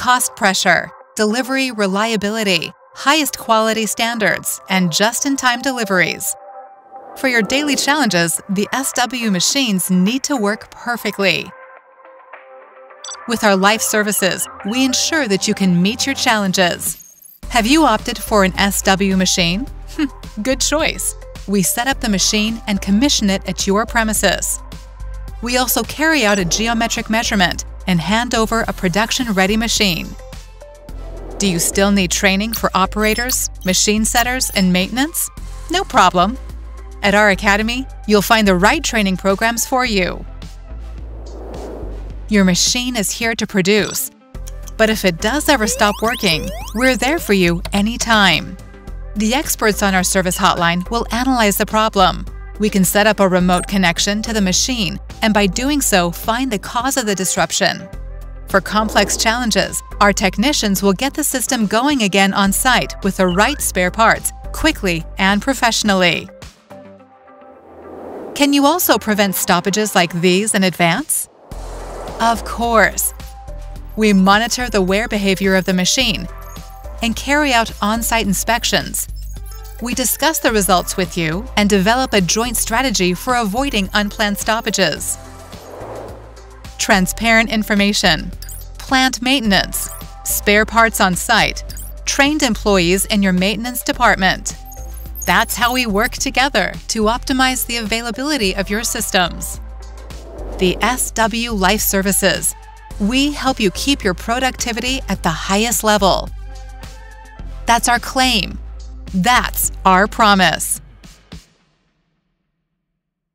cost pressure, delivery reliability, highest quality standards, and just-in-time deliveries. For your daily challenges, the SW machines need to work perfectly. With our life services, we ensure that you can meet your challenges. Have you opted for an SW machine? Good choice. We set up the machine and commission it at your premises. We also carry out a geometric measurement and hand over a production-ready machine. Do you still need training for operators, machine setters, and maintenance? No problem. At our academy, you'll find the right training programs for you. Your machine is here to produce, but if it does ever stop working, we're there for you anytime. The experts on our service hotline will analyze the problem. We can set up a remote connection to the machine and by doing so, find the cause of the disruption. For complex challenges, our technicians will get the system going again on site with the right spare parts, quickly and professionally. Can you also prevent stoppages like these in advance? Of course. We monitor the wear behavior of the machine and carry out on-site inspections. We discuss the results with you and develop a joint strategy for avoiding unplanned stoppages. Transparent information, plant maintenance, spare parts on site, trained employees in your maintenance department. That's how we work together to optimize the availability of your systems. The SW Life Services. We help you keep your productivity at the highest level. That's our claim. That's our promise.